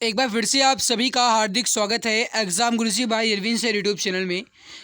एक बार फिर से आप सभी का हार्दिक स्वागत है एग्जाम गुरुजी भाई अरविंद से यूट्यूब चैनल में।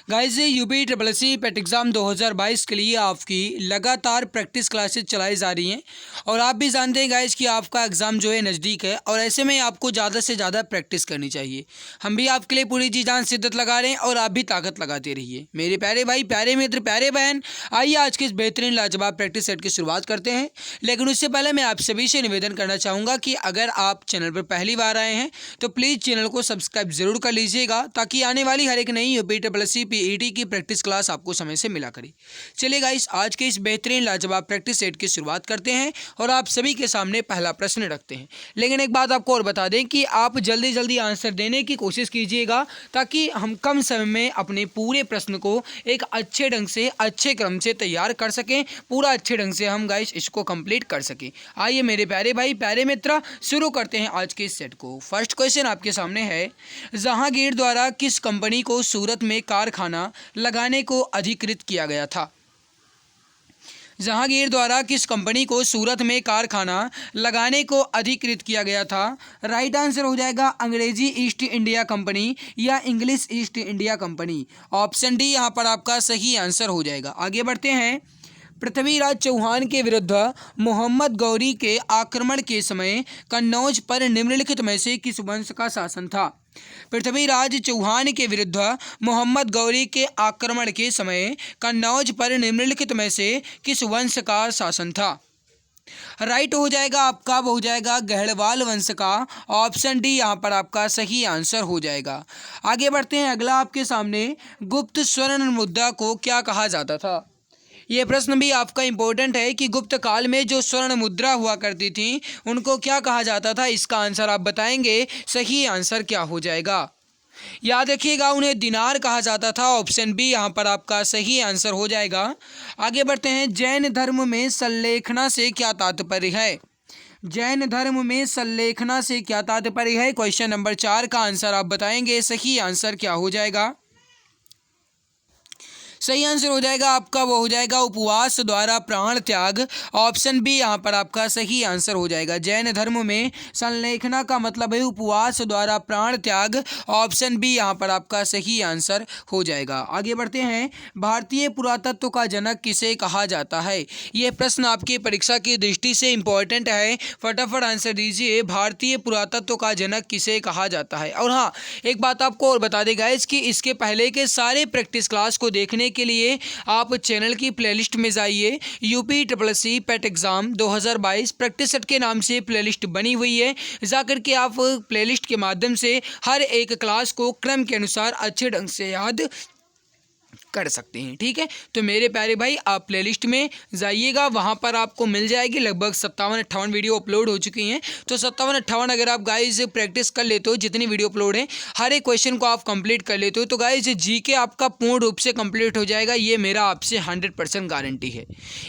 गाइस यूपी ट्रिपल सी पेट एग्ज़ाम 2022 के लिए आपकी लगातार प्रैक्टिस क्लासेस चलाई जा रही हैं और आप भी जानते हैं गाइस कि आपका एग्ज़ाम जो है नज़दीक है और ऐसे में आपको ज़्यादा से ज़्यादा प्रैक्टिस करनी चाहिए। हम भी आपके लिए पूरी जी जान शिद्दत लगा रहे हैं और आप भी ताकत लगाते रहिए मेरे प्यारे भाई, प्यारे मित्र, प्यारे बहन। आइए आज के इस बेहतरीन लाजवाब प्रैक्टिस सेट की शुरुआत करते हैं, लेकिन उससे पहले मैं आप सभी से निवेदन करना चाहूँगा कि अगर आप चैनल पर पहली बार आए हैं तो प्लीज़ चैनल को सब्सक्राइब जरूर कर लीजिएगा ताकि आने वाली हर एक नई यूपी ट्रिपल सी पीईटी की प्रैक्टिस क्लास आपको समय से मिला करे। चलिए गाइस आज के इस बेहतरीन लाजवाब प्रैक्टिस सेट की शुरुआत करते हैं और आप सभी के सामने पहला प्रश्न रखते हैं। लेकिन एक बात आपको और बता दें कि आप जल्दी जल्दी आंसर देने की कोशिश कीजिएगा ताकि हम कम समय में अपने पूरे प्रश्न को एक अच्छे ढंग से, अच्छे क्रम से तैयार कर सकें, पूरा अच्छे ढंग से हम गाइस इसको कंप्लीट कर सकें। आइए मेरे प्यारे भाई, प्यारे मित्र, शुरू करते हैं आज के इस सेट को। फर्स्ट क्वेश्चन आपके सामने है, जहांगीर द्वारा किस कंपनी को सूरत में कारखाना लगाने को अधिकृत किया गया था? जहांगीर द्वारा किस कंपनी को सूरत में कारखाना लगाने को अधिकृत किया गया था? राइट आंसर हो जाएगा अंग्रेजी ईस्ट इंडिया कंपनी या English east India company. Option D यहाँ पर आपका सही आंसर हो जाएगा। आगे बढ़ते हैं। पृथ्वीराज चौहान के विरुद्ध मोहम्मद गौरी के आक्रमण के समय कन्नौज पर निम्नलिखित में से किस वंश का शासन था? पृथ्वीराज चौहान के विरुद्ध मोहम्मद गौरी के आक्रमण के समय कन्नौज पर निम्नलिखित में से किस वंश का शासन था? राइट हो जाएगा आपका, वो हो जाएगा गहड़वाल वंश का। ऑप्शन डी यहाँ पर आपका सही आंसर हो जाएगा। आगे बढ़ते हैं। अगला आपके सामने, गुप्त स्वर्ण मुद्रा को क्या कहा जाता था? ये प्रश्न भी आपका इम्पोर्टेंट है कि गुप्त काल में जो स्वर्ण मुद्रा हुआ करती थी उनको क्या कहा जाता था। इसका आंसर आप बताएंगे, सही आंसर क्या हो जाएगा? याद रखिएगा, उन्हें दिनार कहा जाता था। ऑप्शन बी यहाँ पर आपका सही आंसर हो जाएगा। आगे बढ़ते हैं। जैन धर्म में संलेखना से क्या तात्पर्य है? जैन धर्म में संलेखना से क्या तात्पर्य है? क्वेश्चन नंबर 4 का आंसर आप बताएंगे, सही आंसर क्या हो जाएगा? सही आंसर हो जाएगा आपका, वो हो जाएगा उपवास द्वारा प्राण त्याग। ऑप्शन बी यहाँ पर आपका सही आंसर हो जाएगा। जैन धर्म में संलेखना का मतलब है उपवास द्वारा प्राण त्याग। ऑप्शन बी यहाँ पर आपका सही आंसर हो जाएगा। आगे बढ़ते हैं। भारतीय पुरातत्व का जनक किसे कहा जाता है? यह प्रश्न आपकी परीक्षा की दृष्टि से इम्पोर्टेंट है, फटाफट आंसर दीजिए। भारतीय पुरातत्व का जनक किसे कहा जाता है? और हाँ, एक बात आपको और बता दें गाइस कि इसके पहले के सारे प्रैक्टिस क्लास को देखने के लिए आप चैनल की प्लेलिस्ट में जाइए। UP triple C PET exam 2022 practice set के नाम से प्लेलिस्ट बनी हुई है। जाकर के आप प्लेलिस्ट के माध्यम से हर एक क्लास को क्रम के अनुसार अच्छे ढंग से याद कर सकते हैं। ठीक है, तो मेरे प्यारे भाई आप प्लेलिस्ट में जाइएगा, वहां पर आपको मिल जाएगी। लगभग 57-58 वीडियो अपलोड हो चुकी हैं। तो 57-58 अगर आप गाइज प्रैक्टिस कर लेते हो, जितनी वीडियो अपलोड है हर एक क्वेश्चन को आप कंप्लीट कर लेते हो, तो गाइज जीके आपका पूर्ण रूप से कंप्लीट हो जाएगा। ये मेरा आपसे 100% गारंटी है।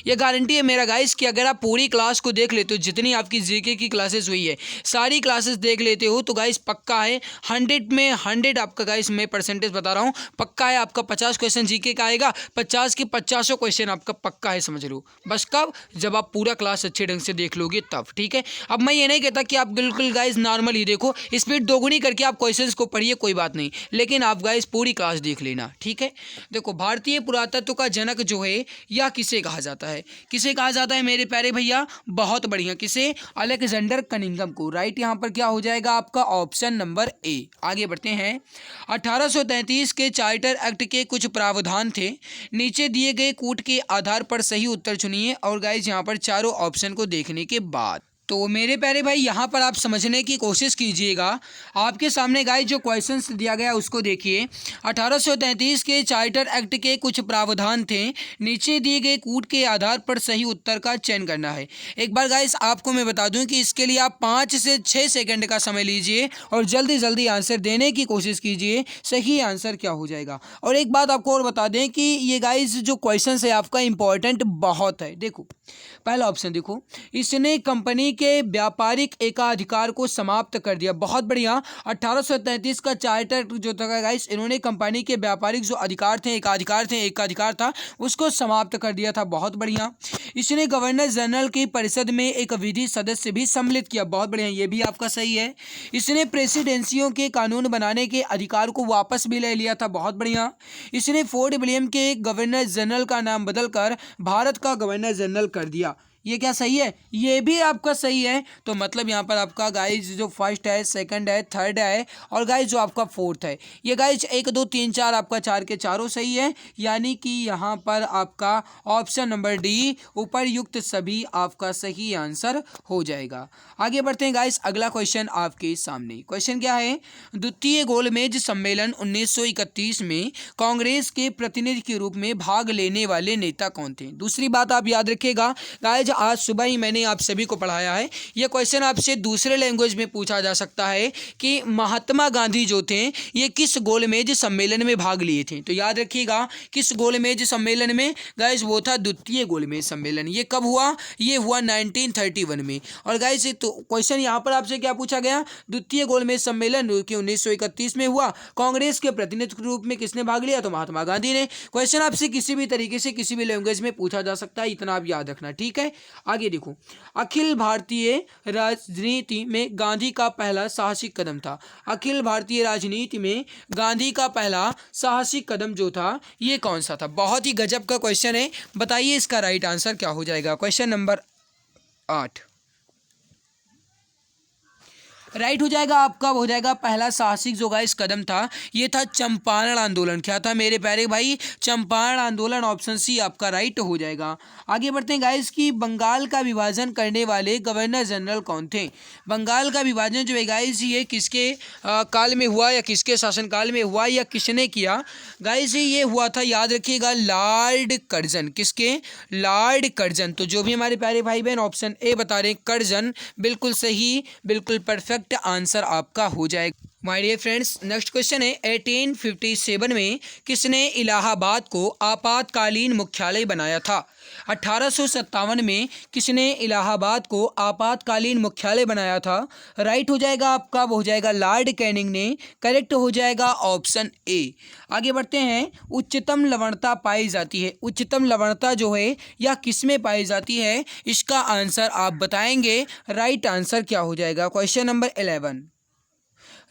ये गारंटी है मेरा गाइज कि अगर आप पूरी क्लास को देख लेते हो, जितनी आपकी जीके की क्लासेस हुई है सारी क्लासेस देख लेते हो, तो गाइज पक्का है 100 में 100 आपका गाइज मैं परसेंटेज बता रहा हूँ, पक्का है आपका 50 क्वेश्चन जीके का आएगा। 50 के 50 क्वेश्चन आपका पक्का है, समझ लो। बस कब? जब आप पूरा क्लास अच्छे ढंग से देख लोगे तब। ठीक है, अब मैं ये नहीं कहता कि आप बिल्कुल गाइस नॉर्मल ही देखो, स्पीड दोगुनी करके आप क्वेश्चंस को पढ़िए, कोई बात नहीं, लेकिन आप गाइस पूरी क्लास देख लेना। ठीक है, देखो भारतीय पुरातत्व का जनक जो है यह किसे कहा जाता है? किसे कहा जाता है मेरे प्यारे भैया? बहुत बढ़िया, किसे? अलेक्जेंडर कनिंघम को। राइट यहाँ पर क्या हो जाएगा आपका? Option number A. आगे बढ़ते हैं। 1833 के चार्टर एक्ट के कुछ प्रावधान थे, नीचे दिए गए कूट के आधार पर सही उत्तर चुनिए। और गाइज यहाँ पर चारों ऑप्शन को देखने के बाद तो मेरे प्यारे भाई यहाँ पर आप समझने की कोशिश कीजिएगा। आपके सामने गाइज जो क्वेश्चंस दिया गया उसको देखिए। 1833 के चार्टर एक्ट के कुछ प्रावधान थे, नीचे दिए गए कूट के आधार पर सही उत्तर का चयन करना है। एक बार गाइज आपको मैं बता दूं कि इसके लिए आप 5 से 6 सेकंड का समय लीजिए और जल्दी जल्दी आंसर देने की कोशिश कीजिए। सही आंसर क्या हो जाएगा? और एक बात आपको और बता दें कि ये गाइज जो क्वेश्चन है आपका इंपॉर्टेंट बहुत है। देखो पहला ऑप्शन देखो, इसने कंपनी के व्यापारिक एकाधिकार को समाप्त कर दिया। बहुत बढ़िया। 1833 का चार्टर जो था गाइस, इन्होंने कंपनी के व्यापारिक जो अधिकार थे, एकाधिकार था, उसको समाप्त कर दिया था। बहुत बढ़िया। इसने गवर्नर जनरल की परिषद में एक विधि सदस्य भी सम्मिलित किया। बहुत बढ़िया, ये भी आपका सही है। इसने प्रेसिडेंसियों के कानून बनाने के अधिकार को वापस भी ले लिया था। बहुत बढ़िया। इसने फोर्ट विलियम के गवर्नर जनरल का नाम बदलकर भारत का गवर्नर जनरल कर दिया। ये क्या सही है? ये भी आपका सही है। तो मतलब यहाँ पर आपका गाइज जो फर्स्ट है, सेकंड है, थर्ड है और गाइज जो आपका फोर्थ है, ये गाइज 1 2 3 4 आपका 4 के चारों सही है। यानी कि यहाँ पर आपका ऑप्शन नंबर डी उपरयुक्त सभी आपका सही आंसर हो जाएगा। आगे बढ़ते हैं गाइज, अगला क्वेश्चन आपके सामने। क्वेश्चन क्या है? द्वितीय गोलमेज सम्मेलन 1931 में कांग्रेस के प्रतिनिधि के रूप में भाग लेने वाले नेता कौन थे? दूसरी बात आप याद रखिएगा गाइज, आज सुबह ही मैंने आप सभी को पढ़ाया है। यह क्वेश्चन आपसे दूसरे लैंग्वेज में पूछा जा सकता है कि महात्मा गांधी जो थे ये किस गोलमेज सम्मेलन में भाग लिए थे। तो याद रखिएगा किस गोलमेज सम्मेलन में गाइज, वो था द्वितीय गोलमेज सम्मेलन। ये कब हुआ? ये हुआ 1931 में। और गाइज तो क्वेश्चन यहाँ पर आपसे क्या पूछा गया? द्वितीय गोलमेज सम्मेलन 1931 में हुआ, कांग्रेस के प्रतिनिधि के रूप में किसने भाग लिया? तो महात्मा गांधी ने। क्वेश्चन आपसे किसी भी तरीके से किसी भी लैंग्वेज में पूछा जा सकता है, इतना आप याद रखना। ठीक है, आगे देखो। अखिल भारतीय राजनीति में गांधी का पहला साहसिक कदम था। अखिल भारतीय राजनीति में गांधी का पहला साहसिक कदम जो था ये कौन सा था? बहुत ही गजब का क्वेश्चन है। बताइए इसका राइट आंसर क्या हो जाएगा? क्वेश्चन नंबर 8 राइट हो जाएगा आपका, हो जाएगा पहला साहसिक जो गाइस कदम था ये था चंपारण आंदोलन। क्या था मेरे प्यारे भाई? चंपारण आंदोलन। ऑप्शन सी आपका राइट हो जाएगा। आगे बढ़ते हैं गाइस कि बंगाल का विभाजन करने वाले गवर्नर जनरल कौन थे? बंगाल का विभाजन जो है गाइस ये किसके काल में हुआ या किसके शासनकाल में हुआ या किसने किया? गाइस ये हुआ था, याद रखिएगा, लॉर्ड कर्जन। किसके? Lord Curzon. तो जो भी हमारे प्यारे भाई बहन ऑप्शन ए बता रहे हैं कर्जन, बिल्कुल सही, बिल्कुल परफेक्ट आंसर आपका हो जाएगा। My dear friends, next question है 1857 में किसने इलाहाबाद को आपातकालीन मुख्यालय बनाया था? 1857 में किसने इलाहाबाद को आपातकालीन मुख्यालय बनाया था? राइट हो जाएगा आपका, वो हो जाएगा लॉर्ड कैनिंग ने। करेक्ट हो जाएगा ऑप्शन ए। आगे बढ़ते हैं, उच्चतम लवणता पाई जाती है। उच्चतम लवणता जो है यह किसमें पाई जाती है? इसका आंसर आप बताएंगे। राइट आंसर क्या हो जाएगा? क्वेश्चन नंबर 11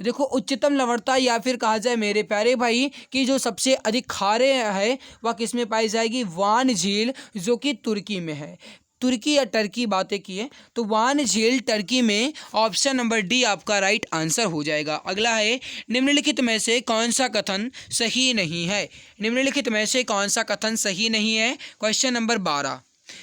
देखो, उच्चतम लवणता या फिर कहा जाए मेरे प्यारे भाई कि जो सबसे अधिक खारे है वह किस में पाई जाएगी? वान झील, जो कि तुर्की में है। तुर्की या टर्की बातें की है, तो वान झील टर्की में। ऑप्शन नंबर डी आपका राइट आंसर हो जाएगा। अगला है, निम्नलिखित में से कौन सा कथन सही नहीं है? निम्नलिखित में से कौन सा कथन सही नहीं है? क्वेश्चन नंबर 12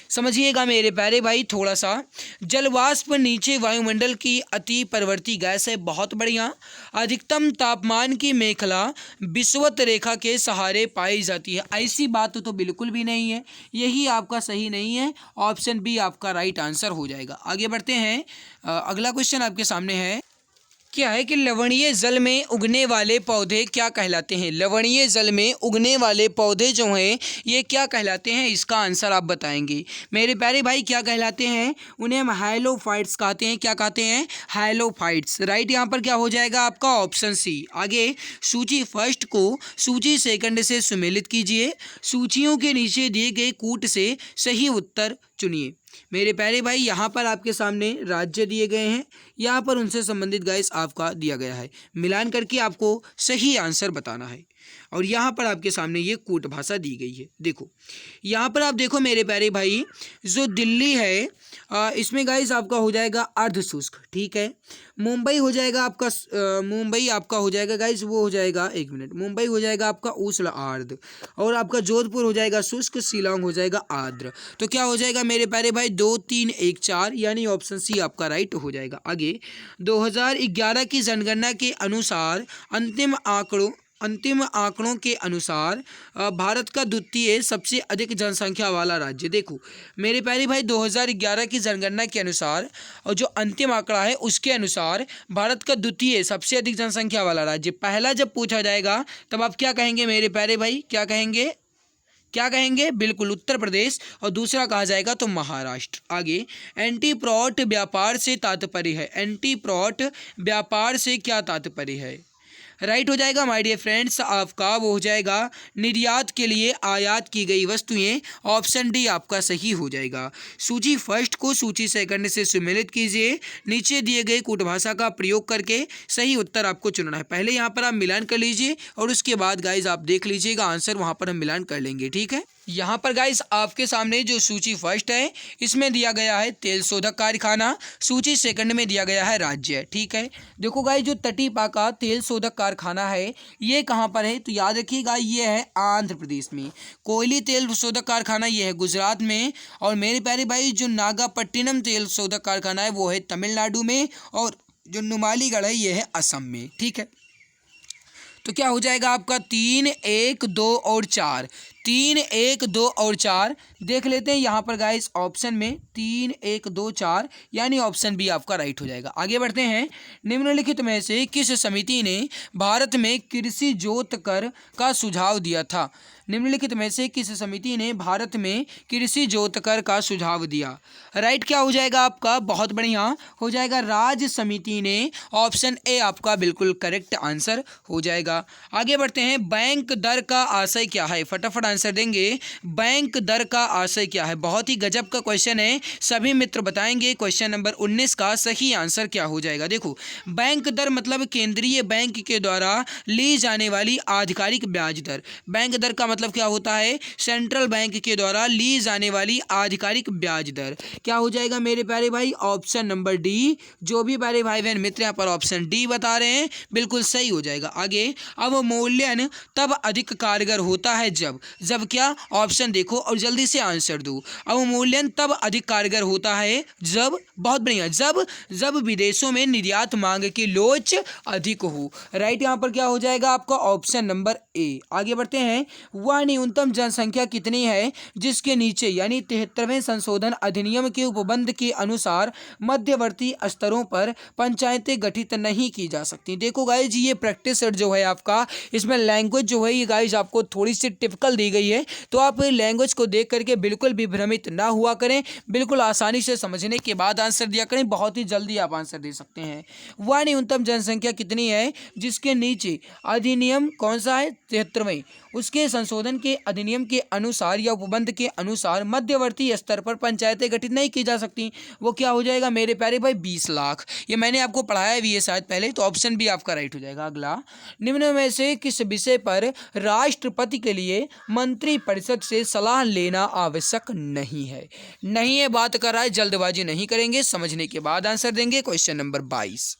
समझिएगा मेरे प्यारे भाई थोड़ा सा। जलवाष्प नीचे वायुमंडल की अति परवर्ती गैस है। बहुत बढ़िया। अधिकतम तापमान की मेखला विषुवत रेखा के सहारे पाई जाती है। ऐसी बात तो बिल्कुल भी नहीं है, यही आपका सही नहीं है। ऑप्शन बी आपका राइट आंसर हो जाएगा। आगे बढ़ते हैं, अगला क्वेश्चन आपके सामने है। क्या है कि लवणीय जल में उगने वाले पौधे क्या कहलाते हैं? लवणीय जल में उगने वाले पौधे जो हैं ये क्या कहलाते हैं? इसका आंसर आप बताएंगे मेरे प्यारे भाई। क्या कहलाते हैं? उन्हें हम हाइलोफाइट्स कहते हैं। क्या कहते हैं? हाइलोफाइट्स। राइट यहाँ पर क्या हो जाएगा आपका? Option C. आगे, सूची फर्स्ट को सूची सेकंड से सुमेलित कीजिए। सूचियों के नीचे दिए गए कूट से सही उत्तर चुनिए। मेरे प्यारे भाई यहाँ पर आपके सामने राज्य दिए गए हैं, यहाँ पर उनसे संबंधित गाइस आपका दिया गया है। मिलान करके आपको सही आंसर बताना है। और यहाँ पर आपके सामने ये कूट भाषा दी गई है। देखो यहाँ पर आप देखो मेरे प्यारे भाई, जो दिल्ली है इसमें गाइस आपका हो जाएगा अर्ध शुष्क। ठीक है, मुंबई हो जाएगा आपका मुंबई आपका हो जाएगा गाइस, वो हो जाएगा, एक मिनट, मुंबई हो जाएगा आपका उष्ण आर्द्र, और आपका जोधपुर हो जाएगा शुष्क, शिलांग हो जाएगा आर्द्र। तो क्या हो जाएगा मेरे प्यारे भाई? 2 3 1 4, यानी ऑप्शन सी आपका राइट हो जाएगा। आगे, 2011 की जनगणना के अनुसार अंतिम आंकड़ों के अनुसार भारत का द्वितीय सबसे अधिक जनसंख्या वाला राज्य। देखो मेरे प्यारे भाई, 2011 की जनगणना के अनुसार और जो अंतिम आंकड़ा है उसके अनुसार भारत का द्वितीय सबसे अधिक जनसंख्या वाला राज्य। पहला जब पूछा जाएगा तब आप क्या कहेंगे मेरे प्यारे भाई? क्या कहेंगे? क्या कहेंगे, बिल्कुल उत्तर प्रदेश, और दूसरा कहा जाएगा तो महाराष्ट्र। आगे, एंटी प्रॉट व्यापार से तात्पर्य है, एंटी प्रॉट व्यापार से क्या तात्पर्य है, राइट हो जाएगा माय डियर फ्रेंड्स आपका वो हो जाएगा निर्यात के लिए आयात की गई वस्तुएं, ऑप्शन डी आपका सही हो जाएगा। सूची फर्स्ट को सूची सेकंड से सम्मिलित कीजिए, नीचे दिए गए कूटभाषा का प्रयोग करके सही उत्तर आपको चुनना है। पहले यहाँ पर आप मिलान कर लीजिए और उसके बाद गाइज आप देख लीजिएगा आंसर, वहाँ पर हम मिलान कर लेंगे, ठीक है। यहाँ पर गाइस आपके सामने जो सूची फर्स्ट है इसमें दिया गया है तेल शोधक कारखाना, सूची सेकंड में दिया गया है राज्य, ठीक है। देखो गाइस जो तटीपा का तेल शोधक कारखाना है ये कहाँ पर है, तो याद रखिएगा ये है आंध्र प्रदेश में। कोयली तेल शोधक कारखाना ये है गुजरात में, और मेरे प्यारे भाई जो नागापट्टिनम तेल शोधक कारखाना है वो है तमिलनाडु में, और जो नुमालीगढ़ है ये है असम में, ठीक है। तो क्या हो जाएगा आपका 3, 1, 2 और 4, 3, 1, 2 और 4 देख लेते हैं यहाँ पर गाइस ऑप्शन में 3, 1, 2, 4 यानी ऑप्शन बी आपका राइट हो जाएगा। आगे बढ़ते हैं, निम्नलिखित में से किस समिति ने भारत में कृषि जोत कर का सुझाव दिया था, निम्नलिखित में से किस समिति ने भारत में कृषि जोत कर का सुझाव दिया, राइट क्या हो जाएगा आपका, बहुत बढ़िया हो जाएगा राज्य समिति ने, ऑप्शन ए आपका बिल्कुल करेक्ट आंसर हो जाएगा। आगे बढ़ते हैं, बैंक दर का आशय क्या है, फटाफट आंसर देंगे, बैंक दर का आशय क्या है, बहुत ही गजब का क्वेश्चन है, सभी मित्र बताएंगे क्वेश्चन नंबर 19 का सही आंसर क्या हो जाएगा। देखो बैंक दर मतलब केंद्रीय बैंक के द्वारा ली जाने वाली आधिकारिक ब्याज दर, बैंक दर का मतलब क्या होता है, सेंट्रल बैंक के द्वारा ली जाने वाली आधिकारिक ब्याज दर, क्या हो जाएगा मेरे प्यारे भाई, ऑप्शन नंबर डी। जो भी प्यारे भाई बहन मित्र यहाँ पर ऑप्शन डी बता रहे हैं बिल्कुल सही हो जाएगा। आगे, अवमूल्यन तब अधिक कारगर होता है जब क्या, ऑप्शन देखो और जल्दी से आंसर दो, अवमूल्यन तब अधिक कारगर होता है जब, बहुत बढ़िया, जब विदेशों में निर्यात मांग की लोच अधिक हो, राइट यहाँ पर क्या हो जाएगा आपका ऑप्शन नंबर ए। आगे बढ़ते हैं, वह न्यूनतम जनसंख्या कितनी है जिसके नीचे यानी 73वें संशोधन अधिनियम के उपबंध के अनुसार मध्यवर्ती स्तरों पर पंचायतें गठित नहीं की जा सकती। देखो गाइज ये प्रैक्टिस सेट जो है आपका, इसमें लैंग्वेज जो है ये गाइज आपको थोड़ी सी टिपिकल दी गई है, तो आप लैंग्वेज को देख करके बिल्कुल भी भ्रमित ना हुआ करें, बिल्कुल आसानी से समझने के बाद आंसर दिया करें, बहुत ही जल्दी आप आंसर दे सकते हैं। वह न्यूनतम जनसंख्या कितनी है जिसके नीचे अधिनियम कौन सा है 73वें, उसके संशोधन के अधिनियम के अनुसार या उपबंध के अनुसार मध्यवर्ती स्तर पर पंचायतें गठित नहीं की जा सकती, वो क्या हो जाएगा मेरे प्यारे भाई 20 लाख। ये मैंने आपको पढ़ाया भी है शायद पहले, तो ऑप्शन बी आपका राइट हो जाएगा। अगला, निम्न में से किस विषय पर राष्ट्रपति के लिए मंत्रिपरिषद से सलाह लेना आवश्यक नहीं है, नहीं है बात कर रहा है, जल्दबाजी नहीं करेंगे, समझने के बाद आंसर देंगे। क्वेश्चन नंबर 22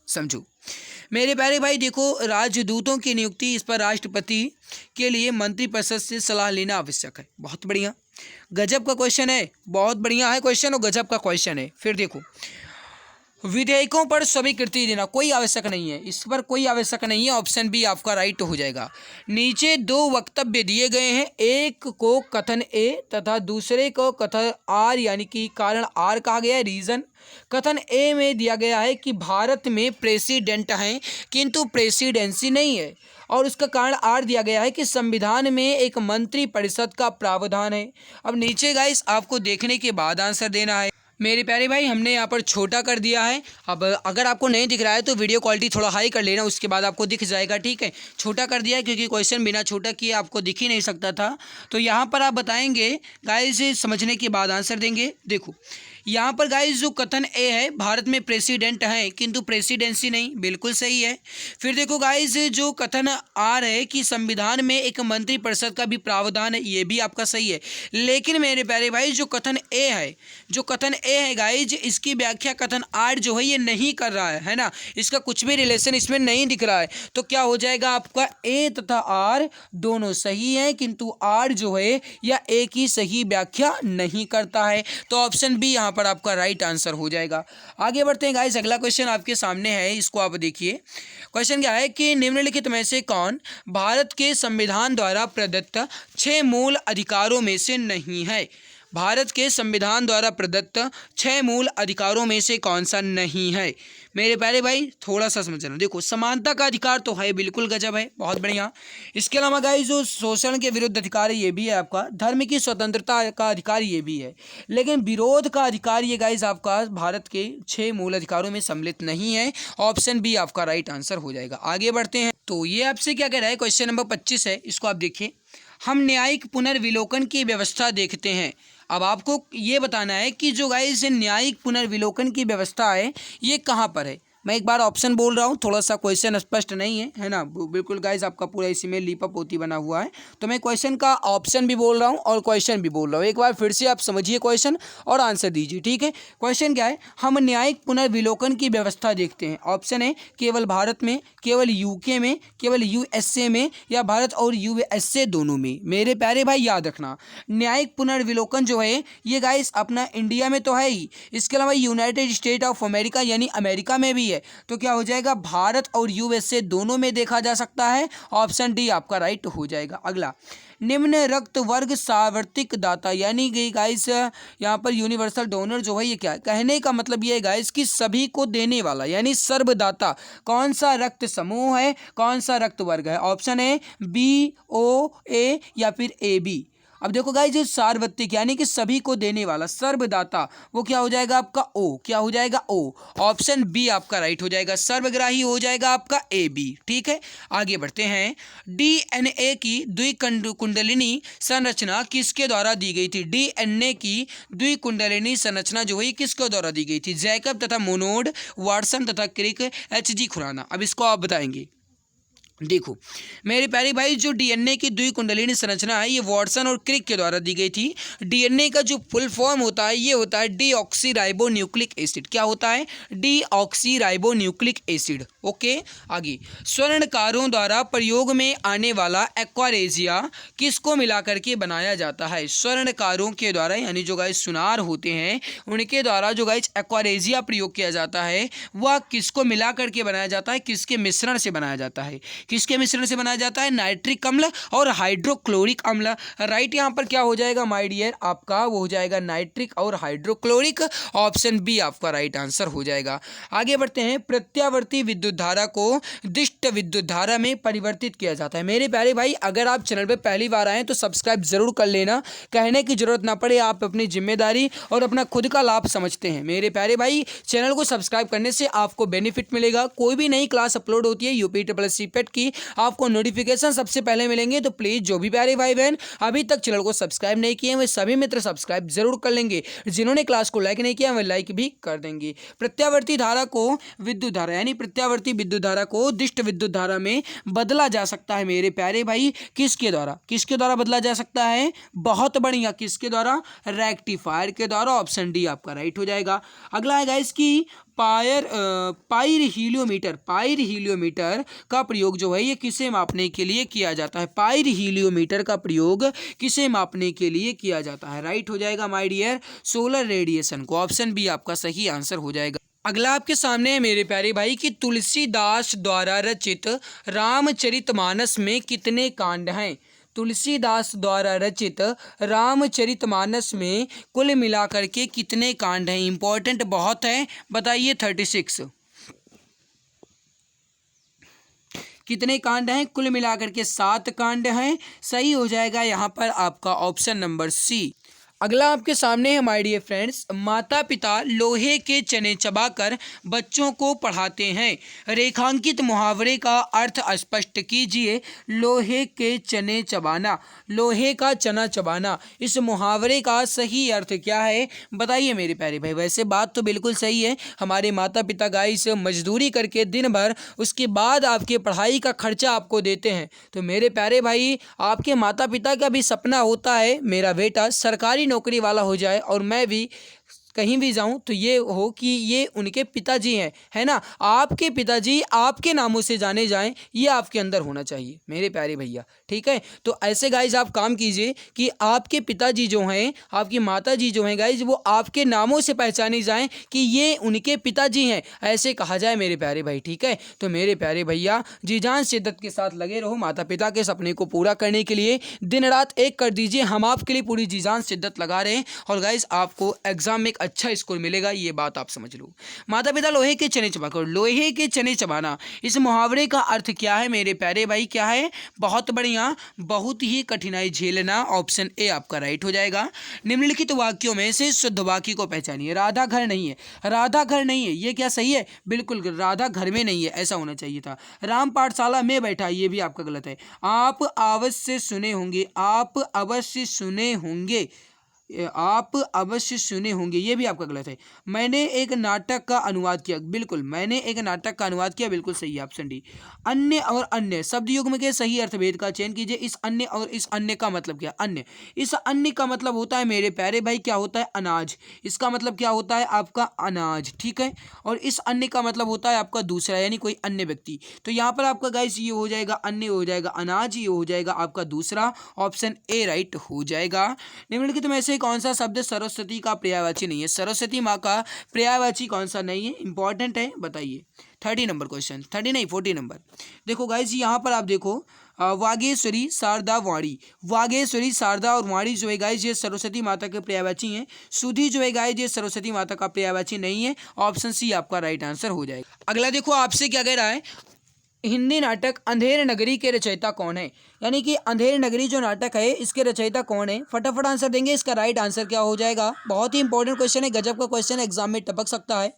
समझो मेरे प्यारे भाई, देखो राजदूतों की नियुक्ति इस पर राष्ट्रपति के लिए मंत्रिपरिषद से सलाह लेना आवश्यक है। बहुत बढ़िया, गजब का क्वेश्चन है, बहुत बढ़िया है क्वेश्चन और गजब का क्वेश्चन है। फिर देखो, विधेयकों पर स्वीकृति देना कोई आवश्यक नहीं है, इस पर कोई आवश्यक नहीं है, ऑप्शन बी आपका राइट हो जाएगा। नीचे 2 वक्तव्य दिए गए हैं, एक को कथन ए तथा दूसरे को कथन आर यानी कि कारण आर कहा गया है, रीजन। कथन ए में दिया गया है कि भारत में प्रेसिडेंट हैं किंतु प्रेसिडेंसी नहीं है, और उसका कारण आर दिया गया है कि संविधान में एक मंत्रिपरिषद का प्रावधान है। अब नीचे गाइस आपको देखने के बाद आंसर देना है। मेरे प्यारे भाई हमने यहाँ पर छोटा कर दिया है, अब अगर आपको नहीं दिख रहा है तो वीडियो क्वालिटी थोड़ा हाई कर लेना, उसके बाद आपको दिख जाएगा, ठीक है। छोटा कर दिया है क्योंकि क्वेश्चन बिना छोटा किए आपको दिख ही नहीं सकता था। तो यहाँ पर आप बताएंगे गाइस, समझने के बाद आंसर देंगे। देखो यहाँ पर गाइस जो कथन ए है, भारत में प्रेसिडेंट है किंतु प्रेसिडेंसी नहीं, बिल्कुल सही है। फिर देखो गाइस जो कथन आर है कि संविधान में एक मंत्रिपरिषद का भी प्रावधान है, ये भी आपका सही है। लेकिन मेरे प्यारे भाई जो कथन ए है गाइज, इसकी व्याख्या कथन आर जो है ये नहीं कर रहा है ना, इसका कुछ भी रिलेशन इसमें नहीं दिख रहा है। तो क्या हो जाएगा आपका, ए तथा आर दोनों सही हैं किंतु आर जो है या ए की सही व्याख्या नहीं करता है, तो ऑप्शन बी यहाँ पर आपका राइट आंसर हो जाएगा। आगे बढ़ते हैं गाइस, अगला क्वेश्चन आपके सामने है, इसको आप देखिए। क्वेश्चन क्या है कि निम्नलिखित में से कौन भारत के संविधान द्वारा प्रदत्त 6 मूल अधिकारों में से नहीं है। भारत के संविधान द्वारा प्रदत्त 6 मूल अधिकारों में से कौन सा नहीं है? मेरे प्यारे भाई थोड़ा सा समझना, देखो समानता का अधिकार तो है, बिल्कुल गजब है, बहुत बढ़िया। इसके अलावा गाइस जो शोषण के विरुद्ध अधिकार है ये भी है आपका, धर्म की स्वतंत्रता का अधिकार ये भी है, लेकिन विरोध का अधिकार ये गाइस आपका भारत के 6 मूल अधिकारों में सम्मिलित नहीं है। ऑप्शन बी आपका राइट आंसर हो जाएगा। आगे बढ़ते हैं, तो ये आपसे क्या कह रहा है, क्वेश्चन नंबर 25 है, इसको आप देखिए। हम न्यायिक पुनर्विलोकन की व्यवस्था देखते हैं। अब आपको ये बताना है कि जो गाइस न्यायिक पुनर्विलोकन की व्यवस्था है ये कहाँ पर है। मैं एक बार ऑप्शन बोल रहा हूँ, थोड़ा सा क्वेश्चन स्पष्ट नहीं है, है ना, बिल्कुल गाइस आपका पूरा इसी में लीप अप होती बना हुआ है, तो मैं क्वेश्चन का ऑप्शन भी बोल रहा हूँ और क्वेश्चन भी बोल रहा हूँ। एक बार फिर से आप समझिए क्वेश्चन और आंसर दीजिए, ठीक है। क्वेश्चन क्या है, हम न्यायिक पुनर्विलोकन की व्यवस्था देखते हैं। ऑप्शन है केवल भारत में, केवल यूके में, केवल यूएसए में, या भारत और यूएसए दोनों में। मेरे प्यारे भाई याद रखना, न्यायिक पुनर्विलोकन जो है ये गाइस अपना इंडिया में तो है ही, इसके अलावा यूनाइटेड स्टेट ऑफ अमेरिका यानी अमेरिका में भी है, तो क्या हो जाएगा, भारत और यूएसए दोनों में देखा जा सकता है। ऑप्शन डी आपका राइट हो जाएगा। अगला, निम्न रक्त वर्ग सार्वत्रिक दाता यानी कि गाइस यहाँ पर यूनिवर्सल डोनर जो है ये क्या है, कहने का मतलब ये है गाइस कि सभी को देने वाला यानी सर्वदाता कौन सा रक्त समूह है, कौन सा रक्त वर्ग है। ऑप्शन है बी, ओ, ए या फिर ए बी। अब देखो गाइस जो सार्वत्रिक यानी कि सभी को देने वाला सर्वदाता वो क्या हो जाएगा आपका ओ, क्या हो जाएगा ओ। ऑप्शन बी आपका राइट हो जाएगा, सर्वग्राही हो जाएगा आपका ए बी, ठीक है। आगे बढ़ते हैं, डीएनए की द्विकुंडलिनी संरचना किसके द्वारा दी गई थी। डीएनए की द्विकुंडलिनी संरचना जो है किसके द्वारा दी गई थी, जैकब तथा मोनोड, वाटसन तथा क्रिक, एच.जी. खुराना। अब इसको आप बताएंगे। देखो मेरे प्यारे भाई जो डीएनए की द्विकुंडलिनी संरचना है ये वाटसन और क्रिक के द्वारा दी गई थी। डीएनए का जो फुल फॉर्म होता है ये होता है डीऑक्सीराइबोन्यूक्लिक एसिड। क्या होता है, डीऑक्सीराइबोन्यूक्लिक एसिड। ओके, आगे, स्वर्णकारों द्वारा प्रयोग में आने वाला एक्वारेजिया किसको मिला करके बनाया जाता है। स्वर्णकारों के द्वारा यानी जो गाइस सुनार होते हैं उनके द्वारा जो गाइस एक्वारेजिया प्रयोग किया जाता है वह किसको मिला करके बनाया जाता है, किसके मिश्रण से बनाया जाता है, किसके मिश्रण से बनाया जाता है, नाइट्रिक अम्ल और हाइड्रोक्लोरिक अम्ल। राइट यहाँ पर क्या हो जाएगा माय डियर आपका, वो हो जाएगा नाइट्रिक और हाइड्रोक्लोरिक। ऑप्शन बी आपका राइट आंसर हो जाएगा। आगे बढ़ते हैं, प्रत्यावर्ती विद्युत धारा को दिष्ट विद्युत धारा में परिवर्तित किया जाता है। मेरे प्यारे भाई अगर आप चैनल पर पहली बार आए तो सब्सक्राइब जरूर कर लेना, कहने की जरूरत ना पड़े, आप अपनी जिम्मेदारी और अपना खुद का लाभ समझते हैं। मेरे प्यारे भाई चैनल को सब्सक्राइब करने से आपको बेनिफिट मिलेगा, कोई भी नई क्लास अपलोड होती है यूपीट्रिपल सीपेट की आपको नोटिफिकेशन सबसे पहले मिलेंगे। तो प्लीज जो भी प्यारे भाई बहन अभी तक चैनल को सब्सक्राइब नहीं किए वे सभी मित्र सब्सक्राइब जरूर कर लेंगे, जिन्होंने क्लास को लाइक नहीं किया वे लाइक भी कर देंगे। प्रत्यावर्ती धारा को विद्युत धारा यानी प्रत्यावर्ती विद्युत धारा को दिष्ट विद्युत धारा में बदला जा सकता है मेरे प्यारे भाई, किसके द्वारा, किसके द्वारा बदला जा सकता है, बहुत बढ़िया, किसके द्वारा, रेक्टिफायर के द्वारा। ऑप्शन डी आपका राइट हो जाएगा। अगला है गाइस की पाइरहीलियोमीटर का प्रयोग जो है ये किसे मापने के लिए किया जाता है। पाइरहीलियोमीटर का प्रयोग किसे मापने के लिए किया जाता है। राइट हो जाएगा माय डियर, सोलर रेडिएशन को। ऑप्शन बी आपका सही आंसर हो जाएगा। अगला आपके सामने है मेरे प्यारे भाई कि तुलसीदास द्वारा रचित रामचरितमानस में कितने कांड हैं। तुलसीदास द्वारा रचित रामचरितमानस में कुल मिलाकर के कितने कांड हैं, इंपॉर्टेंट बहुत है, बताइए। 36 कितने कांड हैं, कुल मिलाकर के 7 कांड हैं। सही हो जाएगा यहाँ पर आपका ऑप्शन नंबर सी। अगला आपके सामने है माय डियर फ्रेंड्स, माता पिता लोहे के चने चबाकर बच्चों को पढ़ाते हैं। रेखांकित मुहावरे का अर्थ स्पष्ट कीजिए। लोहे के चने चबाना, लोहे का चना चबाना, इस मुहावरे का सही अर्थ क्या है बताइए मेरे प्यारे भाई। वैसे बात तो बिल्कुल सही है, हमारे माता पिता गाइस मजदूरी करके दिन भर उसके बाद आपके पढ़ाई का खर्चा आपको देते हैं। तो मेरे प्यारे भाई आपके माता पिता का भी सपना होता है मेरा बेटा सरकारी नौकरी वाला हो जाए और मैं भी कहीं भी जाऊं तो ये हो कि ये उनके पिताजी हैं, है ना। आपके पिताजी आपके नामों से जाने जाएं, ये आपके अंदर होना चाहिए मेरे प्यारे भैया, ठीक है। तो ऐसे गाइज आप काम कीजिए कि आपके पिताजी जो हैं, आपकी माताजी जो हैं गाइज, वो आपके नामों से पहचाने जाएं कि ये उनके पिताजी हैं, ऐसे कहा जाए मेरे प्यारे भाई, ठीक है। तो मेरे प्यारे भैया जी जान शिद्दत के साथ लगे रहो, माता पिता के सपने को पूरा करने के लिए दिन रात एक कर दीजिए। हम आपके लिए पूरी जी जान शिद्दत लगा रहे हैं और गाइज आपको एग्जाम में एक अच्छा स्कोर मिलेगा, ये बात आप समझ लो। माता पिता लोहे के चने चबा करो, लोहे के चने चबाना, इस मुहावरे का अर्थ क्या है मेरे प्यारे भाई, क्या है? बहुत बढ़िया, बहुत ही कठिनाई झेलना। ऑप्शन ए आपका राइट हो जाएगा। निम्नलिखित वाक्यों में से शुद्ध वाक्य को पहचानिए। राधा घर नहीं है, राधा घर नहीं है, ये क्या सही है? बिल्कुल, राधा घर में नहीं है, ऐसा होना चाहिए था। राम पाठशाला में बैठा, ये भी आपका गलत है। आप अवश्य सुने होंगे, आप अवश्य सुने होंगे, आप अवश्य सुने होंगे, ये भी आपका गलत है। मैंने एक नाटक का अनुवाद किया, बिल्कुल मैंने एक नाटक का अनुवाद किया, बिल्कुल सही है, ऑप्शन डी। अन्य और अन्य शब्द युग्म के सही अर्थभेद का चयन कीजिए। इस अन्य और इस अन्य का मतलब क्या? अन्य, इस अन्य का मतलब होता है मेरे प्यारे भाई, क्या होता है? अनाज। इसका मतलब क्या होता है? आपका अनाज, ठीक है। और इस अन्य का मतलब होता है आपका दूसरा, यानी कोई अन्य व्यक्ति। तो यहाँ पर आपका गाइस ये हो जाएगा अन्य, हो जाएगा अनाज, ये हो जाएगा आपका दूसरा, ऑप्शन ए राइट हो जाएगा। निम्नलिखित में से कौन सा शब्द सरस्वती का पर्यायवाची नहीं है? सरस्वती माँ का पर्यायवाची कौन सा नहीं है? इंपॉर्टेंट है, बताइए। 30 नंबर क्वेश्चन, 30 नहीं 40 नंबर। देखो गाइज यहाँ पर आप देखो, वागेश्वरी, शारदा, वाणी। वागेश्वरी, शारदा और वाणी जो है गाइज ये सरस्वती माता के पर्यायवाची हैं। सुधी जो है गाइज ये सरस्वती माता का पर्यायवाची नहीं है, ऑप्शन सी आपका राइट आंसर हो जाएगा। अगला देखो आपसे क्या कह रहा है, हिंदी नाटक अंधेर नगरी के रचयिता कौन है? यानी कि अंधेर नगरी जो नाटक है इसके रचयिता कौन है? फटाफट आंसर देंगे, इसका राइट आंसर क्या हो जाएगा? बहुत ही इंपॉर्टेंट क्वेश्चन है, गजब का क्वेश्चन है, एग्जाम में टपक सकता है।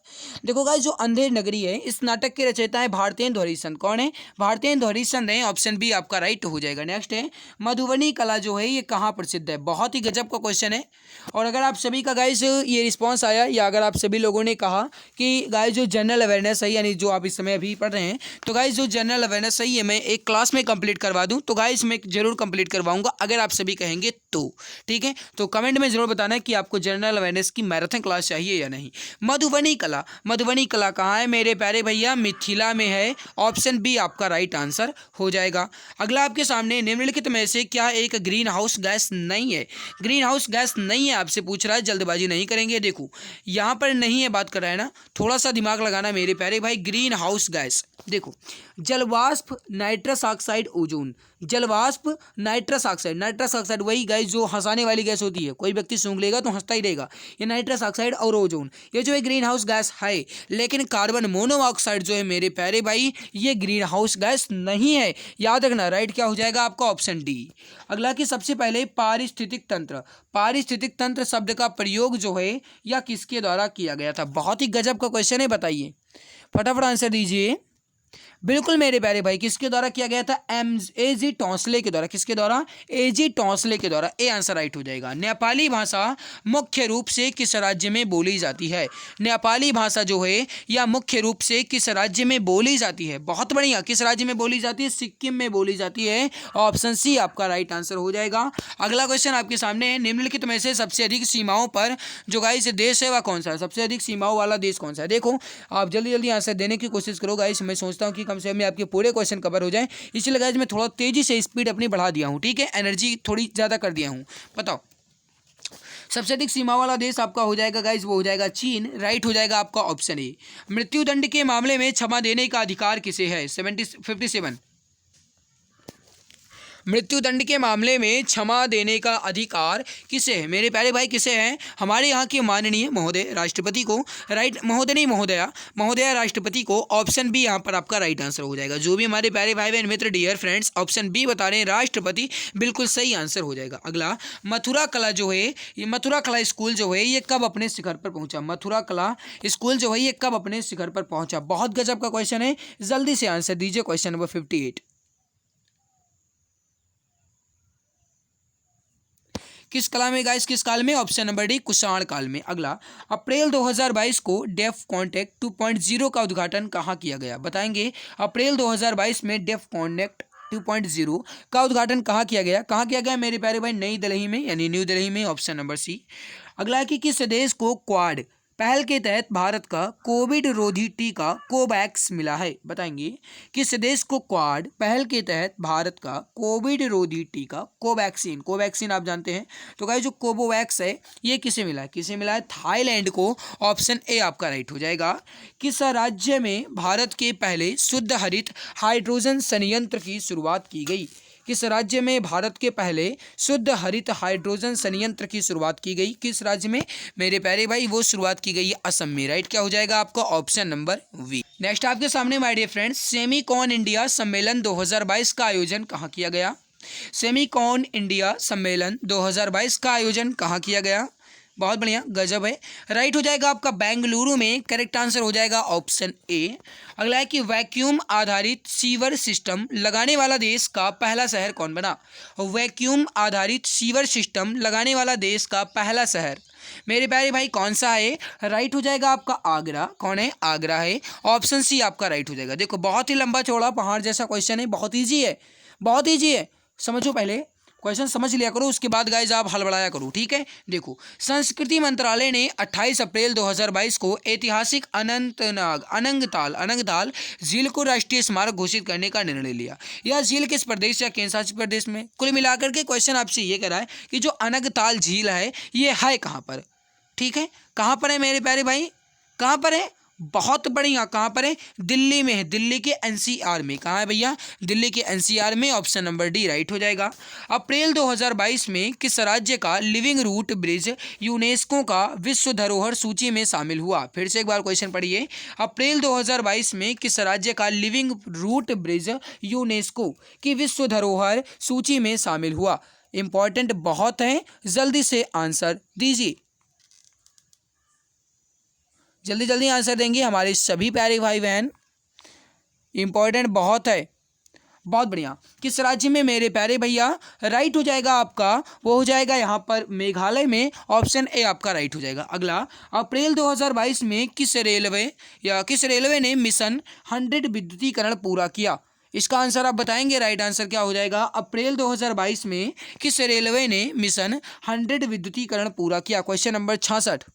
देखो गाइस, जो अंधेर नगरी है इस नाटक के रचयिता है भारतेंदु हरिश्चंद्र। कौन है? भारतेंदु हरिश्चंद्र है, ऑप्शन बी आपका राइट हो जाएगा। नेक्स्ट है मधुबनी कला जो है ये कहाँ प्रसिद्ध है? बहुत ही गजब का क्वेश्चन है। और अगर आप सभी का गाइस ये रिस्पॉन्स आया, या अगर आप सभी लोगों ने कहा कि गाइस जो जनरल अवेयरनेस है, यानी जो आप इस समय अभी पढ़ रहे हैं, तो गाइस जो जनरल अवेयरनेस सही है मैं एक क्लास में कंप्लीट करवा दूं, तो गाइस मैं जरूर कंप्लीट करवाऊंगा अगर आप सभी कहेंगे तो, ठीक है। तो कमेंट में जरूर बताना कि आपको जनरल अवेयरनेस की मैराथन क्लास चाहिए या नहीं। मधुबनी कला, मधुबनी कला कहाँ है मेरे प्यारे भैया? मिथिला में है, ऑप्शन बी आपका राइट आंसर हो जाएगा। अगला आपके सामने, निम्नलिखित में से क्या एक ग्रीन हाउस गैस नहीं है? ग्रीन हाउस गैस नहीं है आपसे पूछ रहा है, जल्दबाजी नहीं करेंगे। देखो यहाँ पर नहीं है बात कर रहा है ना, थोड़ा सा दिमाग लगाना मेरे प्यारे भाई। ग्रीन हाउस गैस देखो, जलवाष्प, नाइट्रस ऑक्साइड, ओजोन। जलवाष्प, नाइट्रस ऑक्साइड, नाइट्रस ऑक्साइड वही गैस जो हंसाने वाली गैस होती है, कोई व्यक्ति सूंघ लेगा तो हंसता ही रहेगा, ये नाइट्रस ऑक्साइड और ओजोन, ये जो है ग्रीन हाउस गैस है। लेकिन कार्बन मोनोऑक्साइड जो है मेरे प्यारे भाई ये ग्रीन हाउस गैस नहीं है, याद रखना। राइट क्या हो जाएगा आपका? Option D. अगला कि सबसे पहले पारिस्थितिक तंत्र, पारिस्थितिक तंत्र शब्द का प्रयोग जो है या किसके द्वारा किया गया था? बहुत ही गजब का क्वेश्चन है, बताइए फटाफट आंसर दीजिए। बिल्कुल मेरे प्यारे भाई, किसके द्वारा किया गया था? ए.जी. टोंसले के द्वारा। किसके द्वारा? ए.जी. टोंसले के द्वारा, ए आंसर राइट हो जाएगा। नेपाली भाषा मुख्य रूप से किस राज्य में बोली जाती है? नेपाली भाषा जो है या मुख्य रूप से किस राज्य में बोली जाती है? बहुत बढ़िया, किस राज्य में बोली जाती है? सिक्किम में बोली जाती है, ऑप्शन सी आपका राइट आंसर हो जाएगा। अगला क्वेश्चन आपके सामने है, निम्नलिखित में से सबसे अधिक सीमाओं पर जो गाइस देश है वह कौन सा है? सबसे अधिक सीमाओं वाला देश कौन सा है? देखो आप जल्दी जल्दी आंसर देने की कोशिश करो गाइस, मैं सोचता हूँ कि कम से कम आपके पूरे क्वेश्चन कवर हो जाए, इसलिए गाइस मैं थोड़ा तेजी से स्पीड अपनी बढ़ा दिया हूं, ठीक है, एनर्जी थोड़ी ज्यादा कर दिया हूं। बताओ सबसे अधिक सीमा वाला देश आपका हो जाएगा गाइस, वो हो जाएगा चीन, राइट हो जाएगा आपका ऑप्शन ए। मृत्युदंड के मामले में क्षमा देने का अधिकार किसे है? 57। मृत्युदंड के मामले में क्षमा देने का अधिकार किसे है मेरे प्यारे भाई? किसे है? हमारे यहाँ के माननीय महोदय राष्ट्रपति को, राइट, महोदय नहीं महोदया, महोदया राष्ट्रपति को, ऑप्शन बी यहाँ पर आपका राइट आंसर हो जाएगा। जो भी हमारे प्यारे भाई बहन मित्र डियर फ्रेंड्स ऑप्शन बी बता रहे हैं राष्ट्रपति, बिल्कुल सही आंसर हो जाएगा। अगला मथुरा कला जो है, ये मथुरा कला स्कूल जो है ये कब अपने शिखर पर पहुंचा? मथुरा कला स्कूल जो है ये कब अपने शिखर पर पहुंचा? बहुत गजब का क्वेश्चन है, जल्दी से आंसर दीजिए। क्वेश्चन नंबर 58 किस कला में गाइस? किस काल में? ऑप्शन नंबर डी कुषाण काल में। अगला अप्रैल 2022 को डेफ कॉन्टेक्ट 2.0 का उद्घाटन कहाँ किया गया? बताएंगे। अप्रैल 2022 में डेफ कॉन्टेक्ट 2.0 का उद्घाटन कहाँ किया गया? कहाँ किया गया मेरे प्यारे भाई? नई दिल्ली में, यानी न्यू दिल्ली में, ऑप्शन नंबर सी। अगला है कि किस देश को क्वाड पहल के तहत भारत का कोविड रोधी टीका कोवैक्स मिला है? बताएंगे किस देश को क्वाड पहल के तहत भारत का कोविड रोधी टीका कोवैक्सीन आप जानते हैं। तो गाइस जो कोवोवैक्स है ये किसे मिला है? किसे मिला है? थाईलैंड को। ऑप्शन ए आपका राइट हो जाएगा। किस राज्य में भारत के पहले शुद्ध हरित हाइड्रोजन संयंत्र की शुरुआत की गई? किस राज्य में भारत के पहले शुद्ध हरित हाइड्रोजन संयंत्र की शुरुआत की गई? किस राज्य में मेरे प्यारे भाई? वो शुरुआत की गई है असम में। राइट क्या हो जाएगा आपका? Option number we. नेक्स्ट आपके सामने my dear friends, semicon India सम्मेलन 2022 का आयोजन कहाँ किया गया? सेमीकॉन इंडिया सम्मेलन 2022 का आयोजन कहाँ किया गया? बहुत बढ़िया, गजब है। राइट हो जाएगा आपका बेंगलुरु में। करेक्ट आंसर हो जाएगा ऑप्शन ए। अगला है कि वैक्यूम आधारित सीवर सिस्टम लगाने वाला देश का पहला शहर कौन बना? वैक्यूम आधारित सीवर सिस्टम लगाने वाला देश का पहला शहर मेरे प्यारे भाई कौन सा है? राइट हो जाएगा आपका आगरा। कौन है? आगरा है। ऑप्शन सी आपका राइट हो जाएगा। देखो बहुत ही लंबा चौड़ा पहाड़ जैसा क्वेश्चन है, बहुत ईजी है, बहुत ईजी है। समझो, पहले क्वेश्चन समझ लिया करो, उसके बाद गाइज आप हड़बड़ाया करो, ठीक है। देखो संस्कृति मंत्रालय ने 28 अप्रैल 2022 को ऐतिहासिक अनंगताल झील को राष्ट्रीय स्मारक घोषित करने का निर्णय लिया। यह झील किस प्रदेश या केंद्र शासित प्रदेश में? कुल मिलाकर के क्वेश्चन आपसे ये कह रहा है कि जो अनंगताल झील है ये है कहाँ पर? ठीक है, कहाँ पर है मेरे प्यारे भाई? कहाँ पर है? बहुत बढ़िया, कहाँ पर है? दिल्ली में है, दिल्ली के एनसीआर में। कहाँ है भैया? दिल्ली के एनसीआर में। ऑप्शन नंबर डी राइट हो जाएगा। अप्रैल 2022 में किस राज्य का लिविंग रूट ब्रिज यूनेस्को का विश्व धरोहर सूची में शामिल हुआ? फिर से एक बार क्वेश्चन पढ़िए। अप्रैल 2022 में किस राज्य का लिविंग रूट ब्रिज यूनेस्को की विश्व धरोहर सूची में शामिल हुआ? इंपॉर्टेंट बहुत है, जल्दी से आंसर दीजिए, जल्दी जल्दी आंसर देंगे हमारे सभी प्यारे भाई बहन। इंपॉर्टेंट बहुत है, बहुत बढ़िया। किस राज्य में मेरे प्यारे भैया? राइट हो जाएगा आपका, वो हो जाएगा यहाँ पर मेघालय में। ऑप्शन ए आपका राइट हो जाएगा। अगला, अप्रैल 2022 में किस रेलवे ने मिशन 100 विद्युतीकरण पूरा किया? इसका आंसर आप बताएंगे। राइट आंसर क्या हो जाएगा? अप्रैल 2022 में किस रेलवे ने मिशन 100 विद्युतीकरण पूरा किया? Question number 66।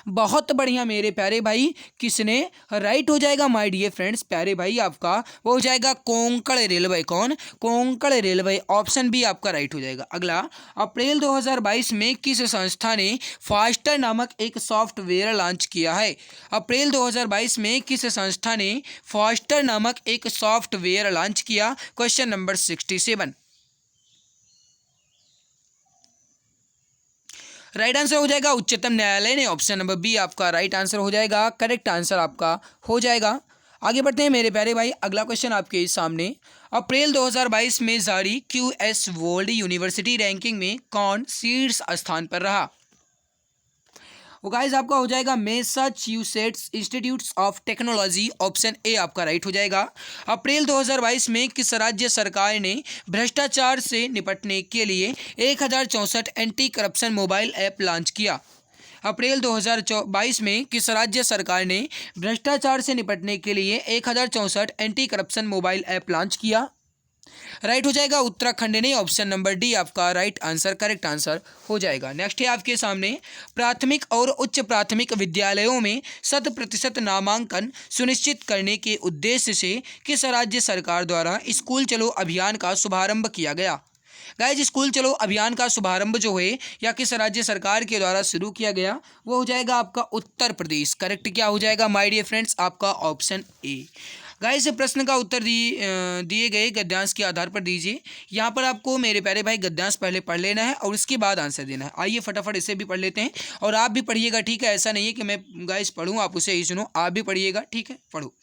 बहुत बढ़िया मेरे प्यारे भाई, किसने? राइट हो जाएगा माय डियर फ्रेंड्स प्यारे भाई आपका, वो हो जाएगा कोंकण रेलवे। कौन? कोंकण रेलवे। ऑप्शन बी आपका राइट हो जाएगा। अगला, अप्रैल 2022 में किस संस्था ने फास्टर नामक एक सॉफ्टवेयर लॉन्च किया है? अप्रैल 2022 में किस संस्था ने फास्टर नामक एक सॉफ्टवेयर लॉन्च किया? Question number 67। राइट आंसर हो जाएगा उच्चतम न्यायालय ने। ऑप्शन नंबर बी आपका राइट आंसर हो जाएगा, करेक्ट आंसर आपका हो जाएगा। आगे बढ़ते हैं मेरे प्यारे भाई, अगला क्वेश्चन आपके सामने। अप्रैल 2022 में जारी क्यूएस वर्ल्ड यूनिवर्सिटी रैंकिंग में कौन शीर्ष स्थान पर रहा? वो गाइस आपका हो जाएगा Massachusetts institute of technology. Option A आपका राइट हो जाएगा। अप्रैल 2022 में किस राज्य सरकार ने भ्रष्टाचार से निपटने के लिए 1064 anti corruption mobile app launch किया? अप्रैल 2022 में किस राज्य सरकार ने भ्रष्टाचार से निपटने के लिए 1064 anti corruption mobile app launch किया? राइट हो जाएगा उत्तराखंड ने। ऑप्शन नंबर डी आपका राइट आंसर, करेक्ट आंसर हो जाएगा। नेक्स्ट है आपके सामने, प्राथमिक और उच्च प्राथमिक विद्यालयों में 100% नामांकन सुनिश्चित करने के उद्देश्य से किस राज्य सरकार द्वारा स्कूल चलो अभियान का शुभारंभ किया गया? गाइज स्कूल चलो अभियान का शुभारंभ जो है या किस राज्य सरकार के द्वारा शुरू किया गया, वो हो जाएगा आपका उत्तर प्रदेश। करेक्ट क्या हो जाएगा माय डियर फ्रेंड्स आपका ऑप्शन ए। गाइस प्रश्न का उत्तर दिए गए गद्यांश के आधार पर दीजिए। यहाँ पर आपको मेरे प्यारे भाई गद्यांश पहले पढ़ लेना है और उसके बाद आंसर देना है। आइए फटाफट इसे भी पढ़ लेते हैं और आप भी पढ़िएगा, ठीक है। ऐसा नहीं है कि मैं गाइस पढ़ूँ आप उसे ही सुनो, आप भी पढ़िएगा, ठीक है। पढ़ो।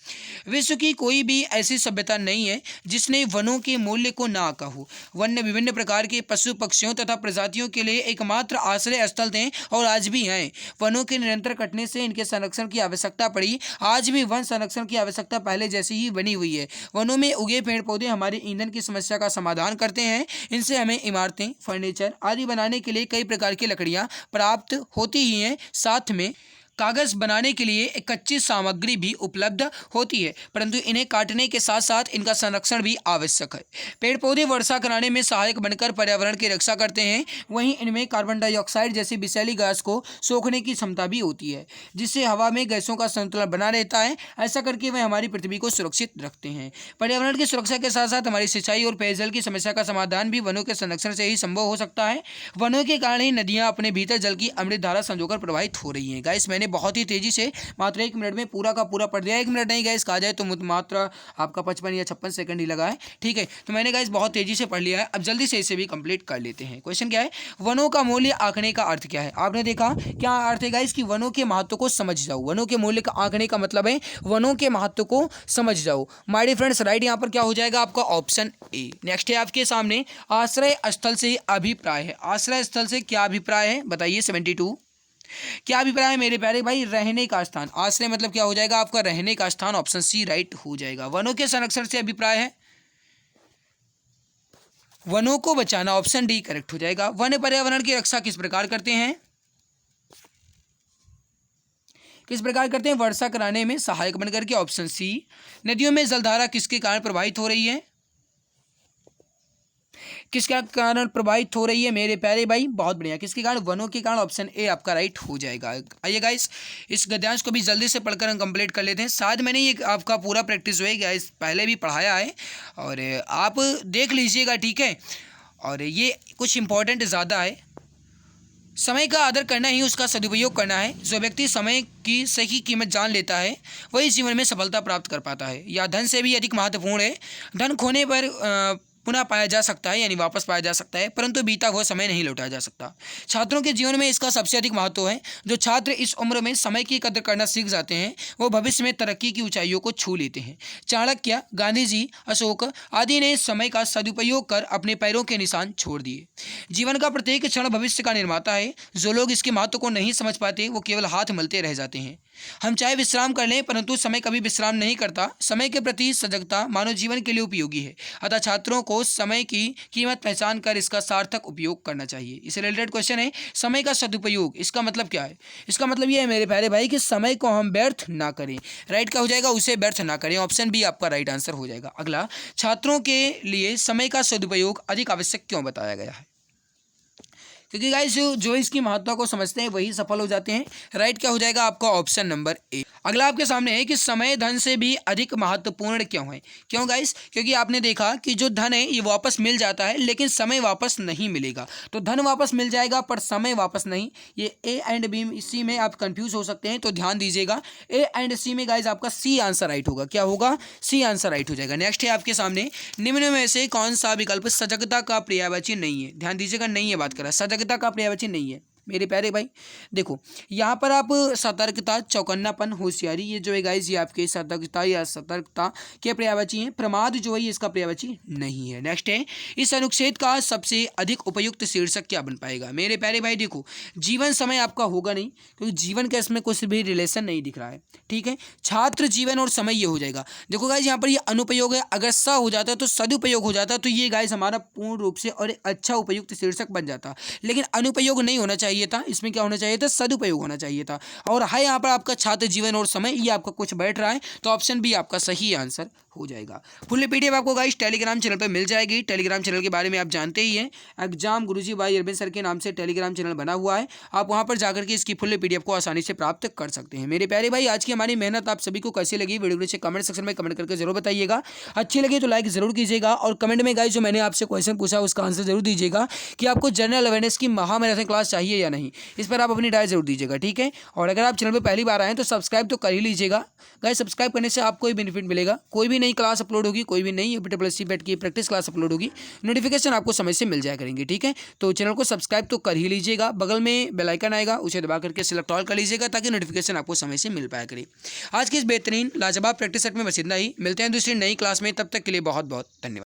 विश्व की कोई भी ऐसी सभ्यता नहीं है जिसने वनों के मूल्य को ना आंका हो। वन्य विभिन्न प्रकार के पशु पक्षियों तथा प्रजातियों के लिए एकमात्र आश्रय स्थल थे और आज भी हैं। वनों के निरंतर कटने से इनके संरक्षण की आवश्यकता पड़ी। आज भी वन संरक्षण की आवश्यकता पहले जैसी ही बनी हुई है। वनों में उगे पेड़ पौधे हमारे ईंधन की समस्या का समाधान करते हैं। इनसे हमें इमारतें, फर्नीचर आदि बनाने के लिए कई प्रकार की लकड़ियां प्राप्त होती ही हैं। साथ में कागज बनाने के लिए एक कच्ची सामग्री भी उपलब्ध होती है, परंतु इन्हें काटने के साथ साथ इनका संरक्षण भी आवश्यक है। पेड़ पौधे वर्षा कराने में सहायक बनकर पर्यावरण की रक्षा करते हैं, वहीं इनमें कार्बन डाइऑक्साइड जैसी विषैली गैस को सोखने की क्षमता भी होती है, जिससे हवा में गैसों का संतुलन बना रहता है। ऐसा करके वे हमारी पृथ्वी को सुरक्षित रखते हैं। पर्यावरण की सुरक्षा के साथ साथ हमारी सिंचाई और पेयजल की समस्या का समाधान भी वनों के संरक्षण से ही संभव हो सकता है। वनों के कारण ही नदियां अपने भीतर जल की अमृत धारा संजोकर प्रवाहित हो रही हैं। गाइस मैंने बहुत ही तेजी से मात्र 1 मिनट में पूरा का पूरा पढ़ दिया। 1 मिनट नहीं गाइस, कहा जाए तो मात्र आपका 55 या 56 सेकंड ही लगा है। ठीक है, तो मैंने गाइस बहुत तेजी से पढ़ लिया है। अब जल्दी से इसे भी कंप्लीट कर लेते हैं। क्वेश्चन क्या है, वनों का मूल्य आंकने का अर्थ क्या है। आपने देखा क्या अर्थ है गाइस कि वनों के महत्व को समझ जाओ। वनों के मूल्य का आंकने का मतलब है वनों के महत्व को समझ जाओ। माय डियर फ्रेंड्स, राइट यहाँ पर क्या हो जाएगा आपका ऑप्शन ए। नेक्स्ट है आपके सामने आश्रय स्थल से अभिप्राय है। आश्रय स्थल से क्या अभिप्राय है बताइए। 72 क्या अभिप्राय है मेरे प्यारे भाई, रहने का स्थान। आश्रय मतलब क्या हो जाएगा आपका रहने का स्थान, ऑप्शन सी राइट हो जाएगा। वनों के संरक्षण से अभिप्राय है वनों को बचाना, ऑप्शन डी करेक्ट हो जाएगा। वन पर्यावरण की रक्षा किस प्रकार करते हैं, किस प्रकार करते हैं, वर्षा कराने में सहायक बनकर के, ऑप्शन सी। नदियों में जलधारा किसके कारण प्रवाहित हो रही है, किसके कारण प्रभावित हो रही है मेरे प्यारे भाई, बहुत बढ़िया, किसके कारण, वनों के कारण, ऑप्शन ए आपका राइट हो जाएगा। आइए गाइस इस गद्यांश को भी जल्दी से पढ़कर हम कंप्लीट कर लेते हैं। शायद मैंने ये आपका पूरा प्रैक्टिस हुआ गाइस पहले भी पढ़ाया है और आप देख लीजिएगा, ठीक है। और ये कुछ इंपॉर्टेंट ज़्यादा है। समय का आदर करना ही उसका सदुपयोग करना है। जो व्यक्ति समय की सही कीमत जान लेता है वही जीवन में सफलता प्राप्त कर पाता है। यह धन से भी अधिक महत्वपूर्ण है। धन खोने पर पुनः पाया जा सकता है, यानी वापस पाया जा सकता है, परंतु बीता हुआ समय नहीं लौटाया जा सकता। छात्रों के जीवन में इसका सबसे अधिक महत्व है। जो छात्र इस उम्र में समय की कदर करना सीख जाते हैं वो भविष्य में तरक्की की ऊंचाइयों को छू लेते हैं। चाणक्य, गांधी जी, अशोक आदि ने समय का सदुपयोग कर अपने पैरों के निशान छोड़ दिए। जीवन का प्रत्येक क्षण भविष्य का निर्माता है। जो लोग इसके महत्व को नहीं समझ पाते वो केवल हाथ मलते रह जाते हैं। हम चाहे विश्राम कर लें परंतु समय कभी विश्राम नहीं करता। समय के प्रति सजगता मानव जीवन के लिए उपयोगी है, अतः छात्रों को समय की कीमत पहचान कर इसका सार्थक उपयोग करना चाहिए। इससे रिलेटेड क्वेश्चन है समय का सदुपयोग, इसका मतलब क्या है। इसका मतलब यह है मेरे प्यारे भाई कि समय को हम व्यर्थ ना करें। राइट क्या हो जाएगा, उसे व्यर्थ ना करें, ऑप्शन बी आपका राइट आंसर हो जाएगा। अगला, छात्रों के लिए समय का सदुपयोग अधिक आवश्यक क्यों बताया गया है, क्योंकि गाइस जो इसकी महत्ता को समझते हैं वही सफल हो जाते हैं। राइट क्या हो जाएगा आपका ऑप्शन नंबर ए। अगला आपके सामने है कि समय धन से भी अधिक महत्वपूर्ण क्यों है। क्यों गाइस, क्योंकि आपने देखा कि जो धन है ये वापस मिल जाता है लेकिन समय वापस नहीं मिलेगा। तो धन वापस मिल जाएगा पर समय वापस नहीं। ये ए एंड बी, इसी में आप कंफ्यूज हो सकते हैं, तो ध्यान दीजिएगा। ए एंड सी में गाइस आपका सी आंसर राइट होगा। क्या होगा, सी आंसर राइट हो जाएगा। नेक्स्ट है आपके सामने, निम्न में से कौन सा विकल्प सजगता का पर्यायवाची नहीं है। ध्यान दीजिएगा, नहीं है बात कर रहा, सजगता का पर्यायवाची नहीं है मेरे प्यारे भाई। देखो यहाँ पर आप सतर्कता, चौकन्नापन, होशियारी, ये जो है गाइस ये आपके सतर्कता या सतर्कता के पर्यायवाची हैं। प्रमाद जो है ये इसका पर्यायवाची नहीं है। नेक्स्ट है, इस अनुच्छेद का सबसे अधिक उपयुक्त शीर्षक क्या बन पाएगा मेरे प्यारे भाई। देखो जीवन समय आपका होगा नहीं, क्योंकि जीवन का इसमें कुछ भी रिलेशन नहीं दिख रहा है, ठीक है। छात्र जीवन और समय ये हो जाएगा। देखो गाइस यहाँ पर ये अनुपयोग है, अगर स हो जाता तो सदुपयोग हो जाता, तो ये गाइस हमारा पूर्ण रूप से और अच्छा उपयुक्त शीर्षक बन जाता। लेकिन अनुपयोग नहीं होना चाहिए था, इसमें क्या होना चाहिए था, सदुपयोग होना चाहिए था। और है यहाँ पर आपका छात्र जीवन और समय, ये आपका कुछ बैठ रहा है, तो ऑप्शन बी आपका सही आंसर हो जाएगा। फुल पीडीएफ आपको गाइस टेलीग्राम चैनल पे मिल जाएगी। टेलीग्राम चैनल के बारे में आप जानते ही हैं, एग्जाम गुरुजी भाई अरविंद सर के नाम से टेलीग्राम चैनल बना हुआ है। आप वहां पर जाकर के इसकी फुल पीडीएफ को आसानी से प्राप्त कर सकते हैं। मेरे प्यारे भाई आज की हमारी मेहनत आप सभी को कैसी लगी, वीडियो नीचे कमेंट सेक्शन में कमेंट करके जरूर बताइएगा। अच्छी लगी तो लाइक जरूर कीजिएगा और कमेंट में गाइस जो मैंने आपसे क्वेश्चन पूछा उसका आंसर जरूर दीजिएगा कि आपको जनरल अवेयरनेस की महामैराथन क्लास चाहिए या नहीं। इस पर आप अपनी राय जरूर दीजिएगा, ठीक है। और अगर आप चैनल पर पहली बार आए तो सब्सक्राइब तो कर ही लीजिएगा गाइस। सब्सक्राइब करने से आपको ही बेनिफिट मिलेगा। कोई भी नई क्लास अपलोड होगी, कोई भी नई एपीटी बैट की प्रैक्टिस क्लास अपलोड होगी, नोटिफिकेशन आपको समय से मिल जाया करेंगे, ठीक है। तो चैनल को सब्सक्राइब तो कर ही लीजिएगा, बगल में बेल आइकन आएगा उसे दबा करके सिलेक्ट ऑल कर लीजिएगा ताकि नोटिफिकेशन आपको समय से मिल पाया करे। आज की इस बेहतरीन लाजवाब प्रैक्टिस सेट में बस इतना ही। मिलते हैं दूसरी नई क्लास में, तब तक के लिए बहुत बहुत धन्यवाद।